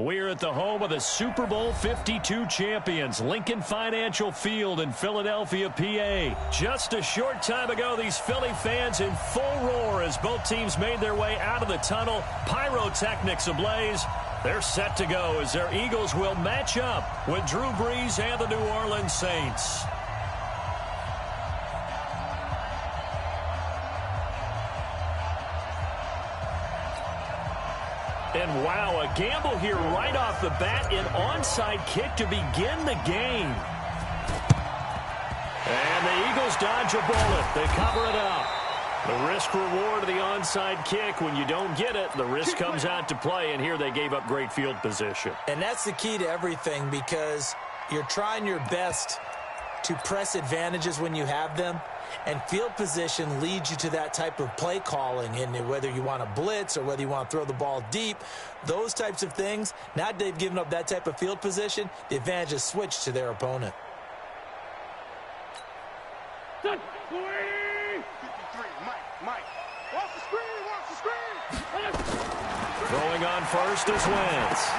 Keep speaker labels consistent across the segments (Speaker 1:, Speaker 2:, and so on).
Speaker 1: We're at the home of the Super Bowl 52 champions, Lincoln Financial Field in Philadelphia, PA. Just a short time ago, these Philly fans in full roar as both teams made their way out of the tunnel. Pyrotechnics ablaze. They're set to go as their Eagles will match up with Drew Brees and the New Orleans Saints. And wow, a gamble here right off the bat, an onside kick to begin the game. And the Eagles dodge a bullet. They cover it up. The risk-reward of the onside kick, when you don't get it, the risk comes out to play, and here they gave up great field position.
Speaker 2: And that's the key to everything, because you're trying your best to press advantages when you have them, and field position leads you to that type of play calling. And whether you want to blitz or whether you want to throw the ball deep, those types of things, now that they've given up that type of field position, the advantage is switched to their opponent.
Speaker 3: Mike. Watch the screen.
Speaker 1: Throwing on first is Wentz.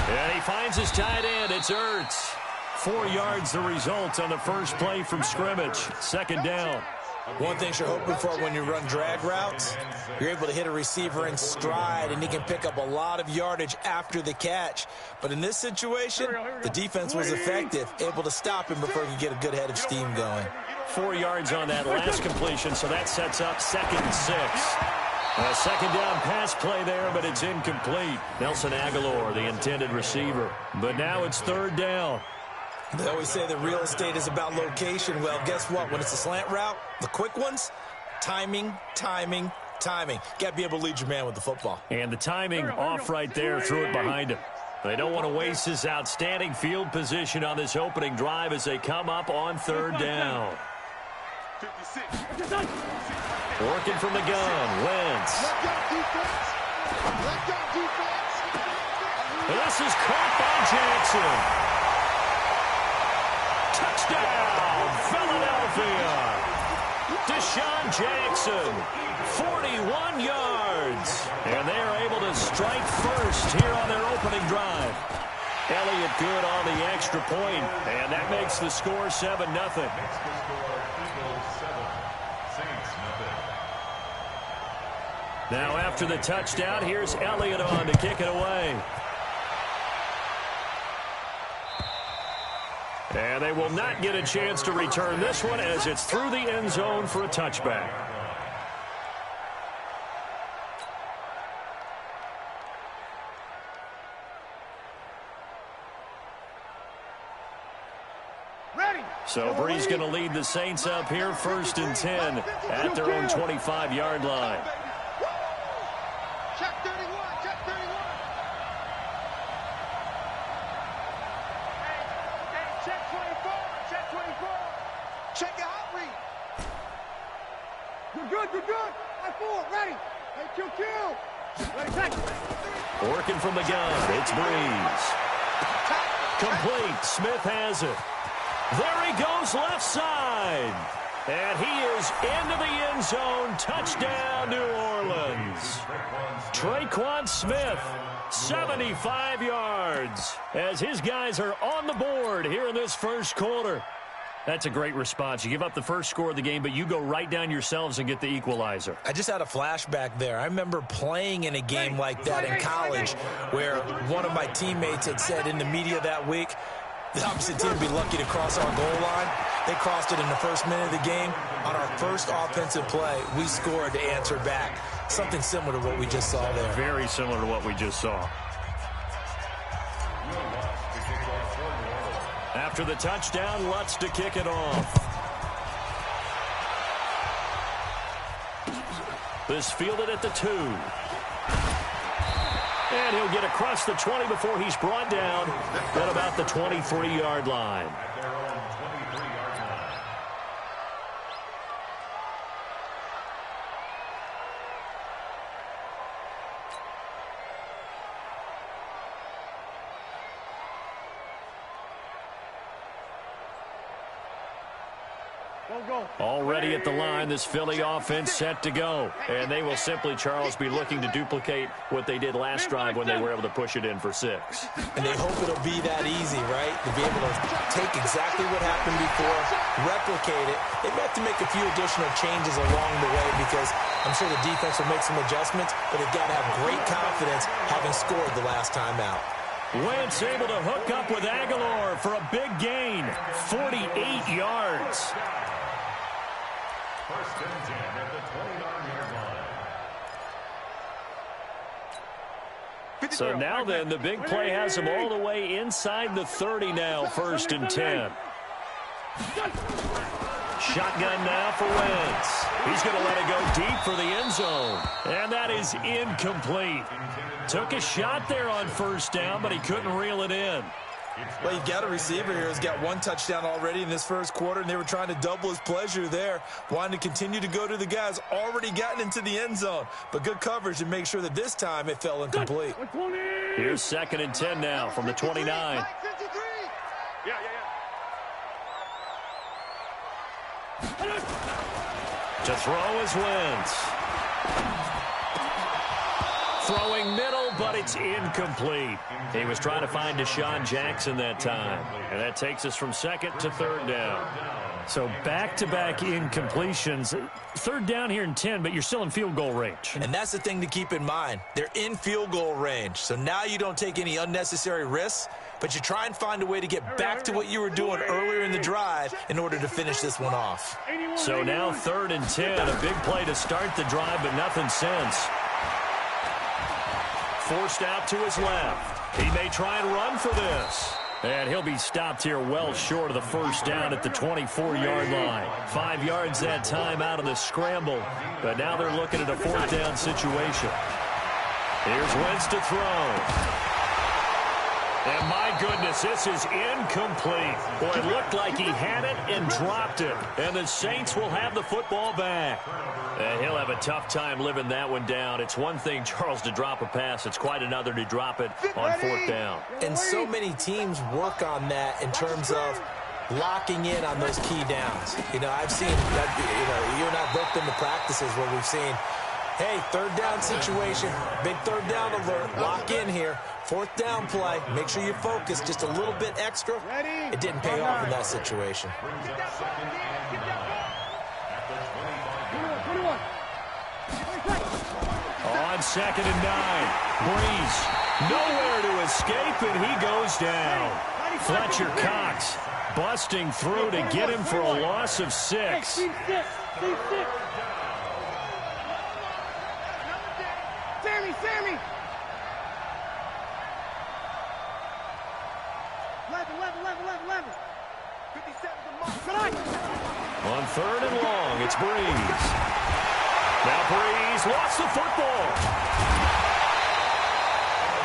Speaker 1: And he finds his tight end. It's Ertz. 4 yards the result on the first play from scrimmage. Second down.
Speaker 2: One thing you're hoping for when you run drag routes, you're able to hit a receiver in stride, and he can pick up a lot of yardage after the catch. But in this situation, the defense was effective, able to stop him before he could get a good head of steam going.
Speaker 1: 4 yards on that last completion, so that sets up 2nd and 6. A second down pass play there, but it's incomplete. Nelson Aguilar, the intended receiver. But now it's 3rd down.
Speaker 2: They always say that real estate is about location. Well, guess what? When it's a slant route, the quick ones, timing. Got to be able to lead your man with the football.
Speaker 1: And the timing off right there, threw it behind him. They don't want to waste this outstanding field position on this opening drive as they come up on 3rd down. Working from the gun, Wentz. This is caught by Jackson. Touchdown, Philadelphia. Deshaun Jackson, 41 yards. And they are able to strike first here on their opening drive. Elliott good on the extra point, and that makes the score 7-0. Now after the touchdown, here's Elliott on to kick it away. And they will not get a chance to return this one as it's through the end zone for a touchback. So Brees going to lead the Saints up here 1st and 10 at their own 25-yard line.
Speaker 3: Check 31. Check 24. Check your hot read. You're good. I4, ready. Hey, Q. Ready, take.
Speaker 1: Working from the gun, it's Brees. Complete, Smith has it. There he goes left side. And he is into the end zone. Touchdown, New Orleans. Traquan Smith, 75 yards, as his guys are on the board here in this first quarter. That's a great response. You give up the first score of the game, but you go right down yourselves and get the equalizer.
Speaker 2: I just had a flashback there. I remember playing in a game like that in college where one of my teammates had said in the media that week, the opposite team would be lucky to cross our goal line. They crossed it in the first minute of the game. On our first offensive play, we scored to answer back. Something similar to what we just saw there.
Speaker 1: Very similar to what we just saw. After the touchdown, Lutz to kick it off. This fielded at the 2. And he'll get across the 20 before he's brought down at about the 23-yard line. Already at the line, this Philly offense set to go. And they will simply, Charles, be looking to duplicate what they did last drive when they were able to push it in for 6.
Speaker 2: And they hope it'll be that easy, right? To be able to take exactly what happened before, replicate it. They may have to make a few additional changes along the way because I'm sure the defense will make some adjustments, but they've got to have great confidence having scored the last time out.
Speaker 1: Wentz able to hook up with Aguilar for a big gain, 48 yards.
Speaker 4: First and 10 at the 29-yard line.
Speaker 1: So now then, the big play has him all the way inside the 30 now, 1st and 10. Shotgun now for Wentz. He's going to let it go deep for the end zone. And that is incomplete. Took a shot there on 1st down, but he couldn't reel it in.
Speaker 2: Well, you got a receiver here who's got 1 touchdown already in this first quarter, and they were trying to double his pleasure there, wanting to continue to go to the guys already gotten into the end zone. But good coverage to make sure that this time it fell incomplete.
Speaker 1: Here's 2nd and 10 now from the 29. To throw is Wentz. Throwing middle, but it's incomplete. He was trying to find Deshaun Jackson that time. And that takes us from 2nd to 3rd down. So back-to-back incompletions. 3rd down here in 10, but you're still in field goal range.
Speaker 2: And that's the thing to keep in mind. They're in field goal range. So now you don't take any unnecessary risks, but you try and find a way to get back to what you were doing earlier in the drive in order to finish this one off.
Speaker 1: So now 3rd and 10, a big play to start the drive, but nothing since. Forced out to his left. He may try and run for this. And he'll be stopped here well short of the 1st down at the 24-yard line. 5 yards that time out of the scramble. But now they're looking at a 4th down situation. Here's Wentz to throw. And my goodness, this is incomplete. Boy, it looked like he had it and dropped it. And the Saints will have the football back. And he'll have a tough time living that one down. It's one thing, Charles, to drop a pass. It's quite another to drop it on 4th down.
Speaker 2: And so many teams work on that in terms of locking in on those key downs. You know, I've seen, you and I have both been to practices where we've seen, hey, 3rd down situation, big 3rd down alert, lock in here. 4th down play, make sure you focus just a little bit extra. It didn't pay off in that situation.
Speaker 1: On 2nd and 9, Breeze nowhere to escape, and he goes down. Fletcher Cox busting through to get him for a loss of 6.
Speaker 3: Sammy! Sammy! 11. 57 to mark.
Speaker 1: On 3rd and long, it's Breeze. Now Breeze lost the football.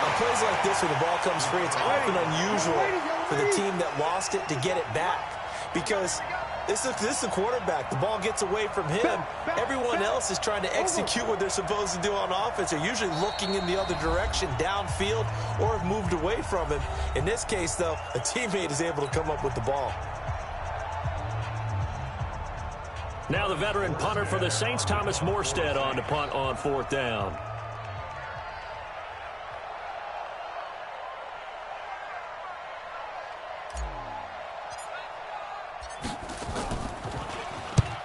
Speaker 2: On plays like this where the ball comes free, it's often unusual for the team that lost it to get it back. Because this is the quarterback. The ball gets away from him. Everyone else is trying to execute what they're supposed to do on offense. They're usually looking in the other direction, downfield, or have moved away from him. In this case, though, a teammate is able to come up with the ball.
Speaker 1: Now the veteran punter for the Saints, Thomas Morstead, on to punt on 4th down.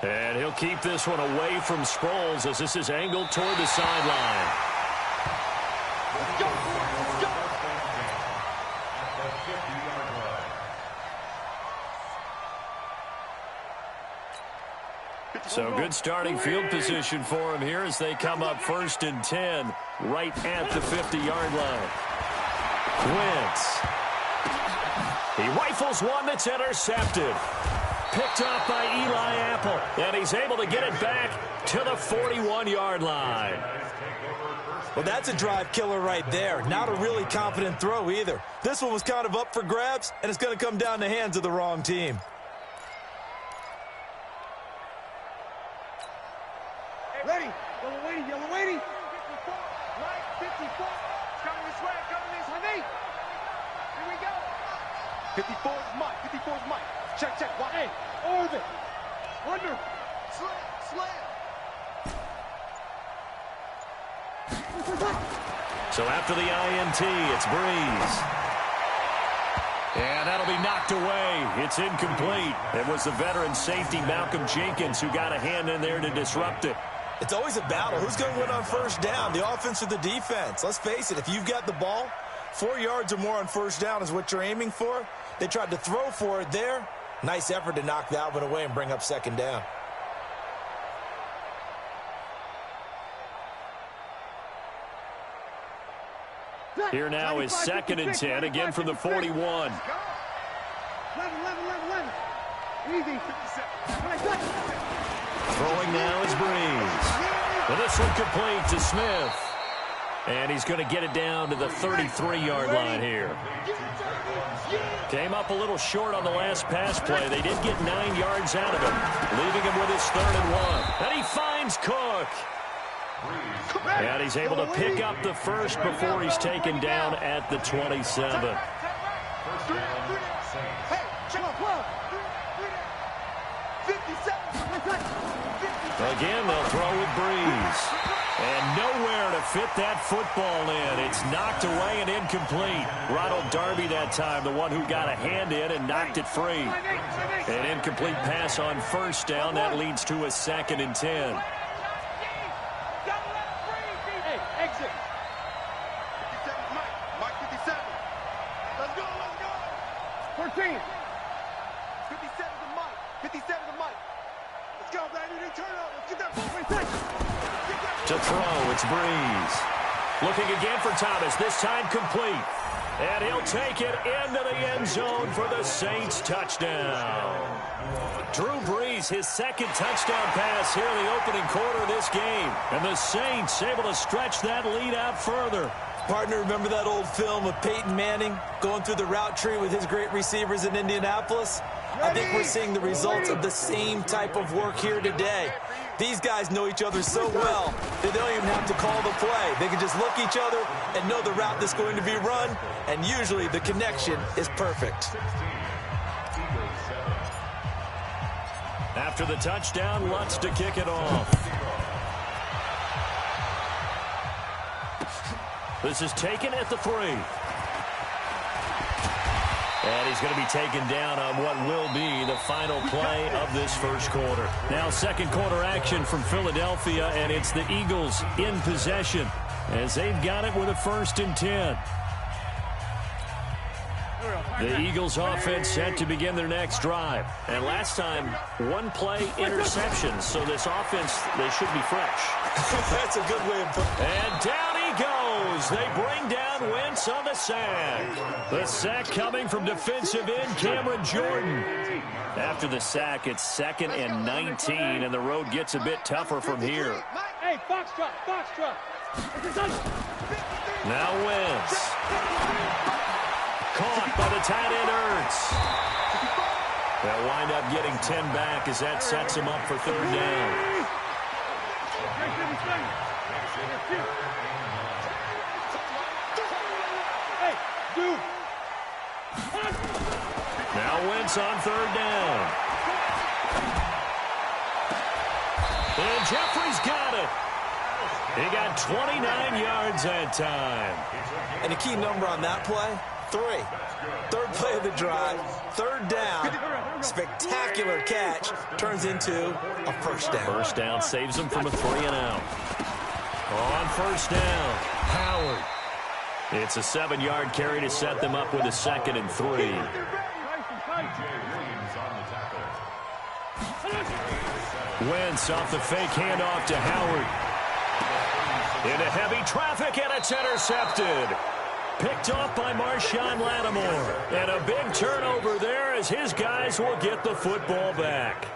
Speaker 1: And he'll keep this one away from Sproles as this is angled toward the sideline. So good starting field position for him here as they come up 1st and 10 right at the 50-yard line. Wentz. He rifles one that's intercepted. Picked off by Eli Apple. And he's able to get it back to the 41-yard line.
Speaker 2: Well, that's a drive killer right there. Not a really confident throw either. This one was kind of up for grabs, and it's going to come down the hands of the wrong team.
Speaker 3: Ready. Yellow waiting. 54. Right. 54. Coming this way. On 8. Here we go. 54 is Mike. Check. Watch. Hey, orbit. Under. Slam.
Speaker 1: So after the INT, it's Breeze. And that'll be knocked away. It's incomplete. It was the veteran safety, Malcolm Jenkins, who got a hand in there to disrupt it.
Speaker 2: It's always a battle. Who's going to win on first down, the offense or the defense? Let's face it, if you've got the ball, 4 yards or more on first down is what you're aiming for. They tried to throw for it there. Nice effort to knock that one away and bring up second down.
Speaker 1: Here now is 2nd and 10, again from the 41.
Speaker 3: 11. Easy.
Speaker 1: Throwing now is Breeze. Well, this one complete to Smith. And he's going to get it down to the 33-yard line here. Came up a little short on the last pass play. They did get 9 yards out of him, leaving him with his 3rd and 1. And he finds Cook. And he's able to pick up the first before he's taken down at the 27. Again, they'll throw with Breeze. And nowhere to fit that football in. It's knocked away and incomplete. Ronald Darby that time, the one who got a hand in and knocked it free. An incomplete pass on first down. That leads to a 2nd and 10.
Speaker 3: Exit. 57, Mike 57. Let's go. 14. 57 to Mike. 57 to Mike. Let's go, baby. They turn over. Get that ball.
Speaker 1: To throw, it's Breeze. Looking again for Thomas, this time complete. And he'll take it into the end zone for the Saints touchdown. Drew Brees, his 2nd touchdown pass here in the opening quarter of this game. And the Saints able to stretch that lead out further.
Speaker 2: Partner, remember that old film of Peyton Manning going through the route tree with his great receivers in Indianapolis? I think we're seeing the results of the same type of work here today. These guys know each other so well that they don't even have to call the play. They can just look each other and know the route that's going to be run, and usually the connection is perfect.
Speaker 1: After the touchdown, Lutz to kick it off. This is taken at the 3. And he's going to be taken down on what will be the final play of this first quarter. Now 2nd quarter action from Philadelphia, and it's the Eagles in possession as they've got it with a 1st and 10. The Eagles offense set to begin their next drive. And last time, 1-play interception. So this offense, they should be fresh.
Speaker 2: That's a good way of putting it.
Speaker 1: And down he goes. They bring down Wentz on the sack. The sack coming from defensive end Cameron Jordan. After the sack, it's 2nd and 19, and the road gets a bit tougher from here.
Speaker 3: Hey, Foxtrot.
Speaker 1: Now Wentz. Caught by the tight end Ertz. They'll wind up getting 10 back as that sets him up for 3rd down. Now Wentz on 3rd down. And Jeffrey's got it. He got 29 yards that time.
Speaker 2: And a key number on that play, 3. 3rd play of the drive, 3rd down, spectacular catch, turns into a 1st down.
Speaker 1: 1st down saves him from a 3-and-out. On 1st down, Howard. It's a 7-yard carry to set them up with a 2nd and 3. Wentz off the fake handoff to Howard. Into heavy traffic, and it's intercepted. Picked off by Marshawn Lattimore. And a big turnover there as his guys will get the football back.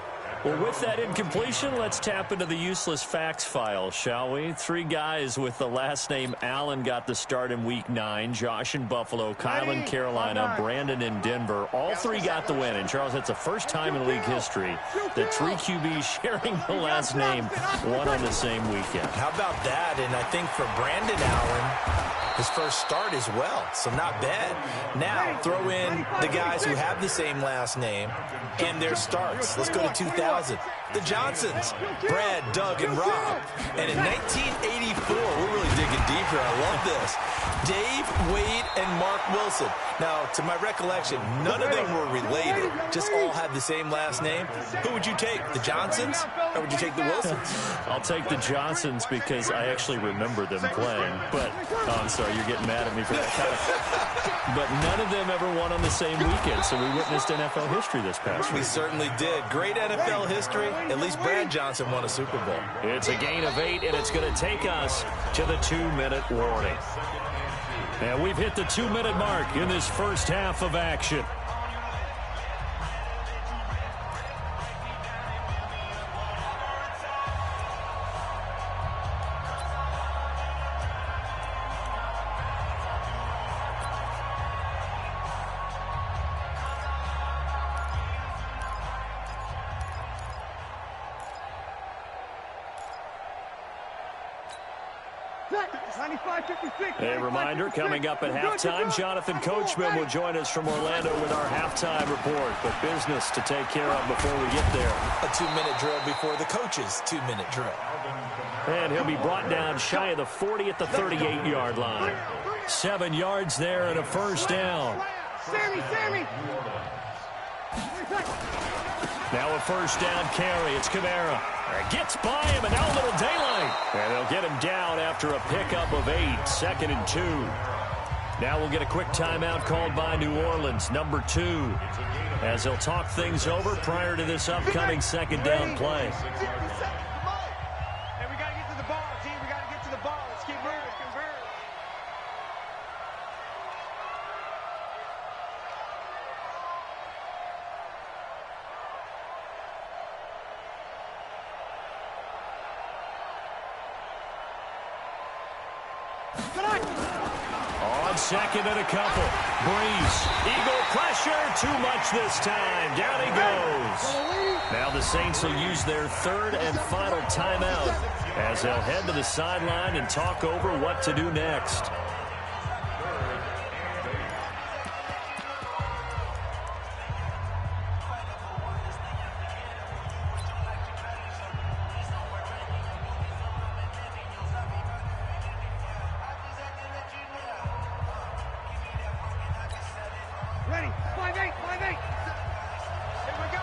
Speaker 1: Well, with that incompletion, let's tap into the useless facts file, shall we? 3 guys with the last name Allen got the start in Week 9. Josh in Buffalo, Kyle in Carolina, Brandon in Denver. All 3 got the win. And, Charles, that's the first time in league history that 3 QBs sharing the last name won on the same weekend.
Speaker 2: How about that? And I think for Brandon Allen, his first start as well, so not bad. Now, throw in the guys who have the same last name and their starts. Let's go to 2000. The Johnsons, Brad, Doug, and Rob. And in 1984, we're really digging deep here. I love this. Dave, Wade, and Mark Wilson. Now, to my recollection, none of them were related. Just all had the same last name. Who would you take, the Johnsons, or would you take the Wilsons?
Speaker 1: I'll take the Johnsons because I actually remember them playing. But, oh, I'm sorry, you're getting mad at me for that kind of But none of them ever won on the same weekend, so we witnessed NFL history this past week.
Speaker 2: We certainly did. Great NFL history. At least Brad Johnson won a Super Bowl.
Speaker 1: It's a gain of 8, and it's going to take us to the 2-minute warning. And we've hit the 2-minute mark in this first half of action. A reminder, coming up at halftime, Jonathan Coachman will join us from Orlando with our halftime report. But business to take care of before we get there.
Speaker 2: A 2-minute drill before the coach's 2-minute drill.
Speaker 1: And he'll be brought down shy of the 40 at the 38-yard line. 7 yards there and a first down. Now a first down carry. It's Kamara. Gets by him, and now a little daylight. And they'll get him down after a pickup of 8, 2nd and 2. Now we'll get a quick timeout called by New Orleans, number 2, as they'll talk things over prior to this upcoming second down play.
Speaker 3: Hey, we got to get to the ball, team. We got to get to the ball. Let's keep moving.
Speaker 1: On second and a couple. Breeze. Eagle pressure. Too much this time. Down he goes. Now the Saints will use their 3rd and final timeout as they'll head to the sideline and talk over what to do next.
Speaker 3: Ready? 5-8. Here we go.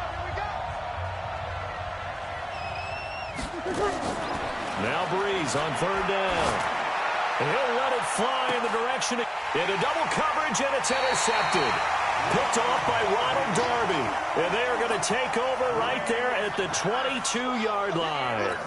Speaker 1: Now Breeze on 3rd down. He'll let it fly in the direction into double coverage, and it's intercepted. Picked off by Ronald Darby. And they're going to take over right there at the 22-yard line.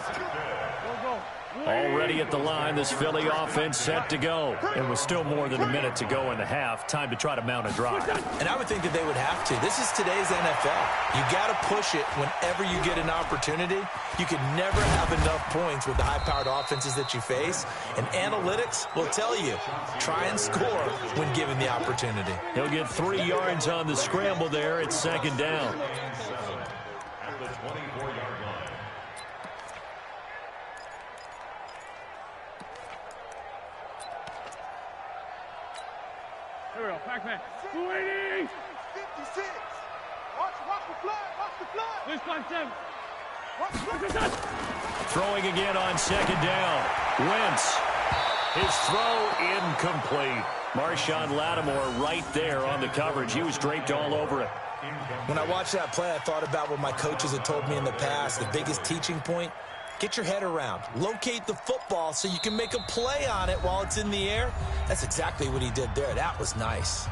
Speaker 1: Already at the line, this Philly offense set to go. And with still more than a minute to go in the half, time to try to mount a drive.
Speaker 2: And I would think that they would have to. This is today's NFL. You got to push it whenever you get an opportunity. You can never have enough points with the high-powered offenses that you face. And analytics will tell you, try and score when given the opportunity.
Speaker 1: He'll get 3 yards on the scramble there. It's 2nd down.
Speaker 4: At the 24-yard line.
Speaker 3: Here we go. Pac-Man. 280. 56. Watch the flag. This 5-7.
Speaker 1: Throwing again on 2nd down. Wentz. His throw incomplete. Marshawn Lattimore right there on the coverage. He was draped all over it.
Speaker 2: When I watched that play, I thought about what my coaches had told me in the past. The biggest teaching point, get your head around. Locate the football so you can make a play on it while it's in the air. That's exactly what he did there. That was nice.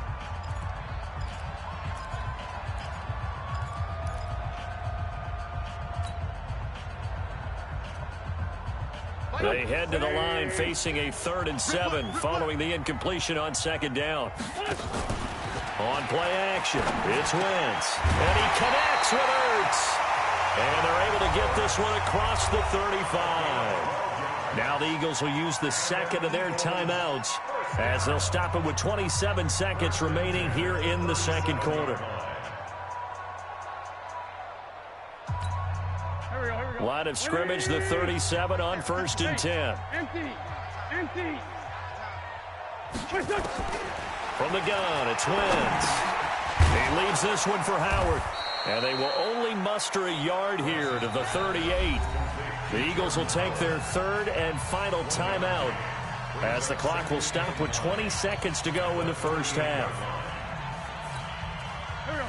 Speaker 1: They head to the line facing a 3rd and 7 following the incompletion on 2nd down. On play action, it's Wentz. And he connects with Ertz. And they're able to get this one across the 35. Now the Eagles will use the 2nd of their timeouts as they'll stop it with 27 seconds remaining here in the 2nd quarter. Line of scrimmage, the 37 on 1st and 10.
Speaker 3: Empty.
Speaker 1: From the gun, it's Wentz. He leaves this one for Howard. And they will only muster a yard here to the 38. The Eagles will take their third and final timeout as the clock will stop with 20 seconds to go in the first half.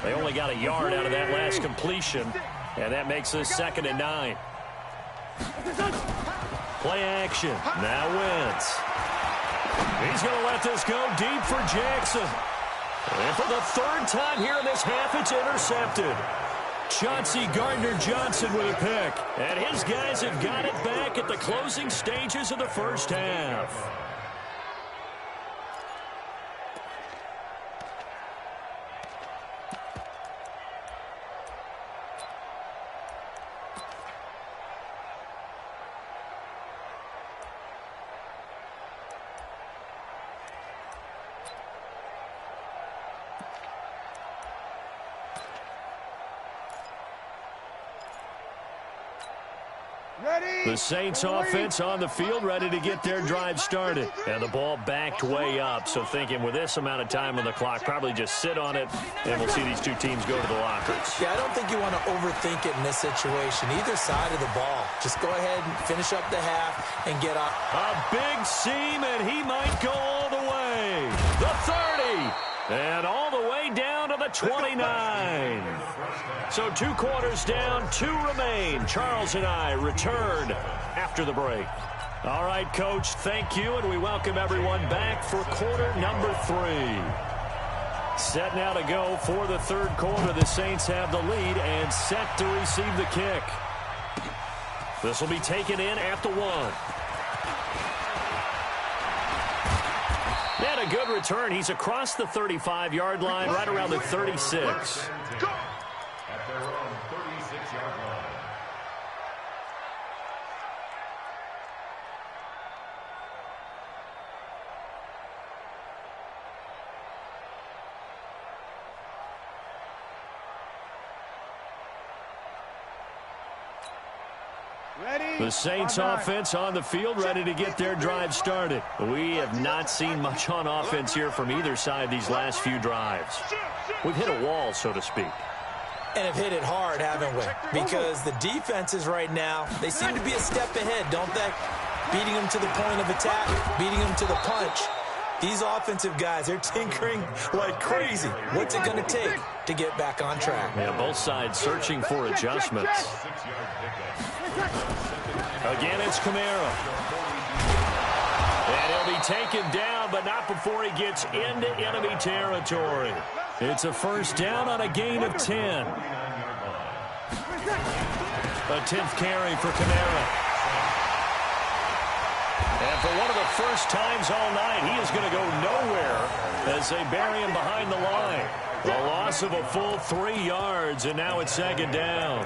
Speaker 1: They only got a yard out of that last completion, and that makes us 2nd and 9. Play action. Now Wentz. He's going to let this go deep for Jackson. And for the third time here in this half, it's intercepted. Chauncey Gardner-Johnson with a pick. And his guys have got it back at the closing stages of the first half. The Saints offense on the field, ready to get their drive started. And the ball backed way up, so thinking with this amount of time on the clock, probably just sit on it, and we'll see these two teams go to the lockers.
Speaker 2: Yeah, I don't think you want to overthink it in this situation. Either side of the ball. Just go ahead and finish up the half and get on.
Speaker 1: A big seam, and he might go all the way. The 30. And all the way down to the 29. So 2 quarters down, 2 remain. Charles and I return after the break. All right, Coach, thank you, and we welcome everyone back for quarter number 3. Set now to go for the third quarter. The Saints have the lead and set to receive the kick. This will be taken in at the 1. And a good return. He's across the 35-yard line, right around the 36.
Speaker 4: At their own 36-yard line.
Speaker 1: The Saints offense on the field, ready to get their drive started. We have not seen much on offense here from either side these last few drives. We've hit a wall, so to speak.
Speaker 2: And have hit it hard, haven't we? Because the defenses right now, they seem to be a step ahead, don't they? Beating them to the point of attack, beating them to the punch. These offensive guys, they're tinkering like crazy. What's it going to take to get back on track?
Speaker 1: Yeah, both sides searching for adjustments. Again, it's Kamara. And he'll be taken down, but not before he gets into enemy territory. It's a first down on a gain of 10. A 10th carry for Kamara. And for one of the first times all night, he is going to go nowhere as they bury him behind the line. A loss of a full 3 yards, and now it's 2nd down.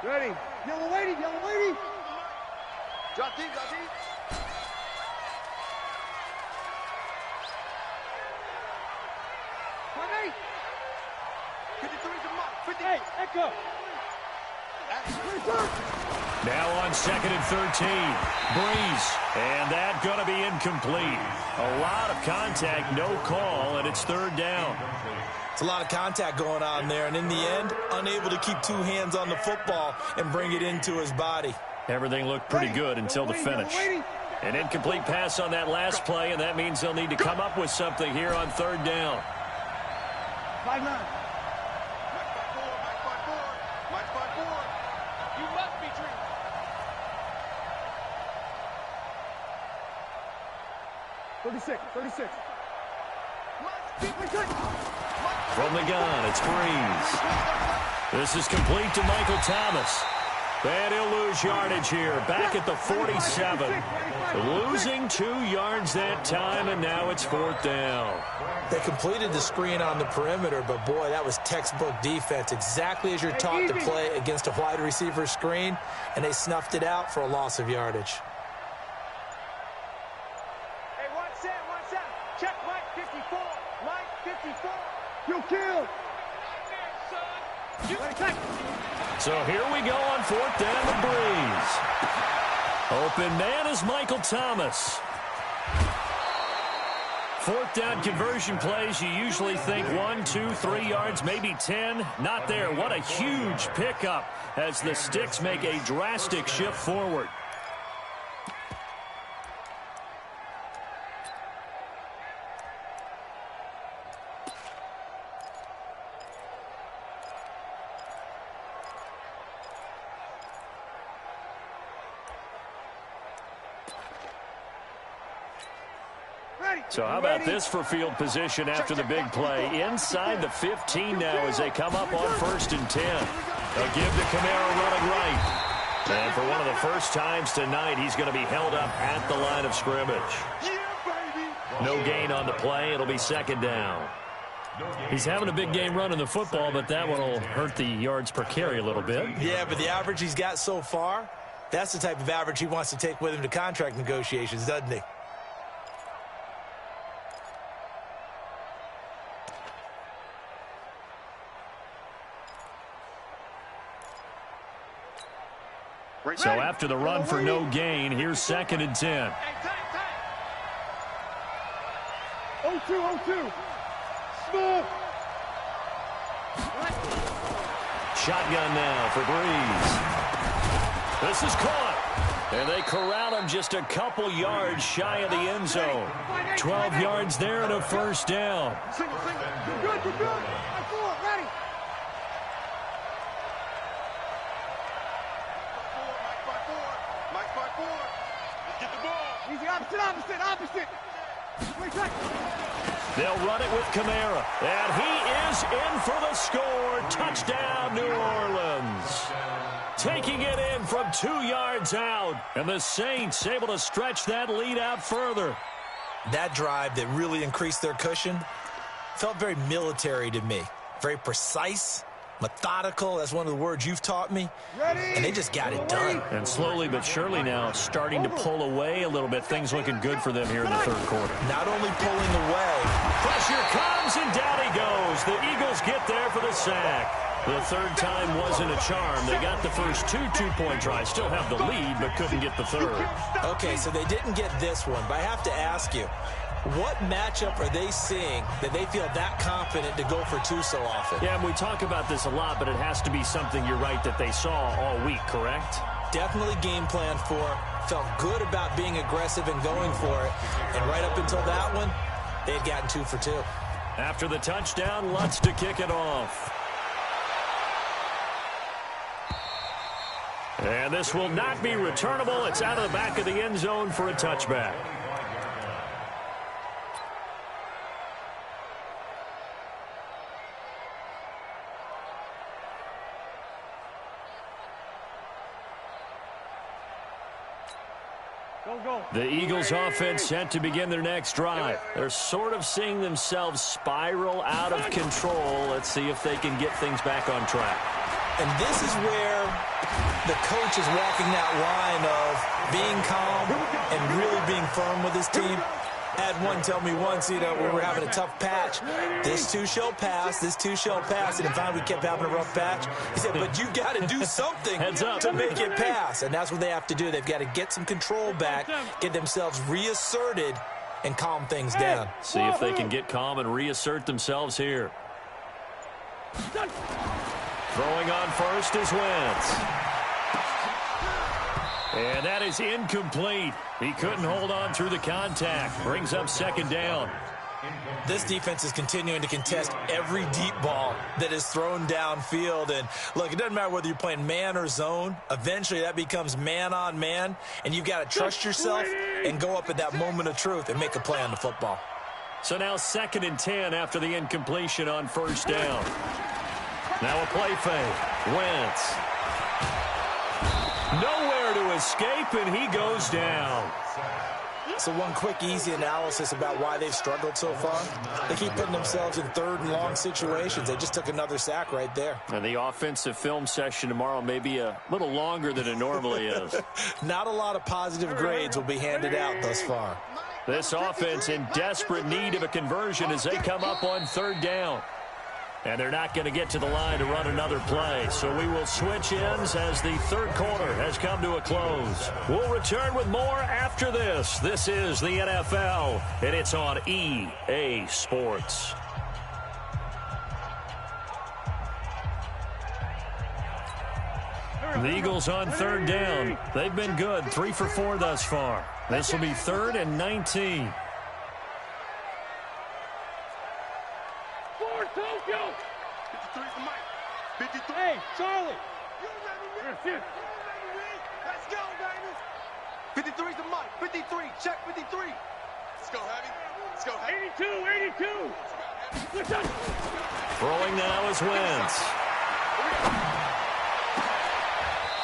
Speaker 3: Ready. Yellow lady, yellow lady. Drop deep, drop deep. Ready. 53 to Mike. 58. Echo.
Speaker 1: Now on 2nd and 13. Breeze. And that going to be incomplete. A lot of contact, no call, and it's 3rd down.
Speaker 2: It's a lot of contact going on there, and in the end, unable to keep 2 hands on the football and bring it into his body.
Speaker 1: Everything looked pretty good until the finish. An incomplete pass on that last play, and that means they'll need to come up with something here on 3rd down.
Speaker 3: 5-9. Mike 5-4. You must be dreaming. Thirty-six.
Speaker 1: From the gun, it's Breeze. This is complete to Michael Thomas. And he'll lose yardage here, back at the 47. Losing 2 yards that time, and now it's 4th down.
Speaker 2: They completed the screen on the perimeter, but boy, that was textbook defense. Exactly as you're taught to play against a wide receiver screen, and they snuffed it out for a loss of yardage.
Speaker 3: Hey, one set. Check Mike 54. Mike 54. You killed.
Speaker 1: So here we go on 4th down to Breeze. Open man is Michael Thomas. Fourth down conversion plays, you usually think 1, 2, 3 yards, maybe 10. Not there. What a huge pickup as the Sticks make a drastic shift forward. So how about this for field position after the big play? Inside the 15 now as they come up on 1st and 10. They'll give to Kamara running right. And for one of the first times tonight, he's going to be held up at the line of scrimmage. No gain on the play. It'll be 2nd down.
Speaker 5: He's having a big game running the football, but that one will hurt the yards per carry a little bit.
Speaker 2: Yeah, but the average he's got so far, that's the type of average he wants to take with him to contract negotiations, doesn't he?
Speaker 1: So after the run for no gain, here's 2nd and 10.
Speaker 3: 0-2. Small.
Speaker 1: Shotgun now for Breeze. This is caught. And they corral him just a couple yards shy of the end zone. 12 yards there and a 1st down.
Speaker 3: Single. You're good. Ready. Mike by 4. Let's get the ball. Easy, opposite.
Speaker 1: They'll run it with Kamara. And he is in for the score. Touchdown, New Orleans. Taking it in from 2 yards out. And the Saints able to stretch that lead out further.
Speaker 2: That drive that really increased their cushion felt very military to me. Very precise, methodical. That's one of the words you've taught me. And they just got it done.
Speaker 1: And slowly but surely now starting to pull away a little bit. Things looking good for them here in the 3rd quarter.
Speaker 2: Not only pulling away.
Speaker 1: Pressure comes and down he goes. The Eagles get there for the sack. The 3rd time wasn't a charm. They got the first 2 two-point tries. Still have the lead, but couldn't get the 3rd.
Speaker 2: Okay, so they didn't get this one, but I have to ask you, what matchup are they seeing that they feel that confident to go for 2 so often?
Speaker 1: Yeah, and we talk about this a lot, but it has to be something, you're right, that they saw all week, correct?
Speaker 2: Definitely game plan for. Felt good about being aggressive and going for it. And right up until that one, they had gotten 2 for 2.
Speaker 1: After the touchdown, Lutz to kick it off. And this will not be returnable. It's out of the back of the end zone for a touchback. The Eagles offense set to begin their next drive. They're sort of seeing themselves spiral out of control. Let's see if they can get things back on track.
Speaker 2: And this is where the coach is walking that line of being calm and really being firm with his team. Had one tell me once, we were having a tough patch. This too shall pass, this too shall pass. And finally we kept having a rough patch. He said, but you got to do something to make it pass. And that's what they have to do. They've got to get some control back, get themselves reasserted, and calm things down.
Speaker 1: See if they can get calm and reassert themselves here. Throwing on first is Wentz. And that is incomplete. He couldn't hold on through the contact. Brings up 2nd down.
Speaker 2: This defense is continuing to contest every deep ball that is thrown downfield. And look, it doesn't matter whether you're playing man or zone. Eventually that becomes man on man. And you've got to trust yourself and go up at that moment of truth and make a play on the football.
Speaker 1: So now 2nd and 10 after the incompletion on 1st down. Now a play fake. Wentz. Nowhere to escape, and he goes down.
Speaker 2: So one quick, easy analysis about why they've struggled so far. They keep putting themselves in 3rd and long situations. They just took another sack right there.
Speaker 1: And the offensive film session tomorrow may be a little longer than it normally is.
Speaker 2: Not a lot of positive grades will be handed out thus far.
Speaker 1: This offense in desperate need of a conversion as they come up on 3rd down. And they're not going to get to the line to run another play. So we will switch ends as the third quarter has come to a close. We'll return with more after this. This is the NFL, and it's on EA Sports.
Speaker 5: The Eagles on third down. They've been good, 3 for 4 thus far. This will be 3rd and 19.
Speaker 3: Tokyo! 53 for Mike. 53. Hey, Charlie! You ready, Rick? Let's go, baby! 53 to Mike. 53. Check 53. Let's go, Heavy. Let's go, Heavy. 82, 82.
Speaker 1: Throwing now is Wentz.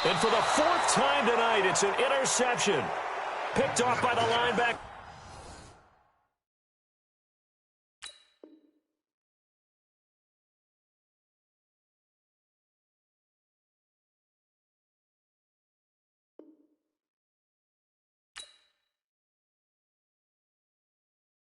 Speaker 1: And for the 4th time tonight, it's an interception. Picked off by the linebacker.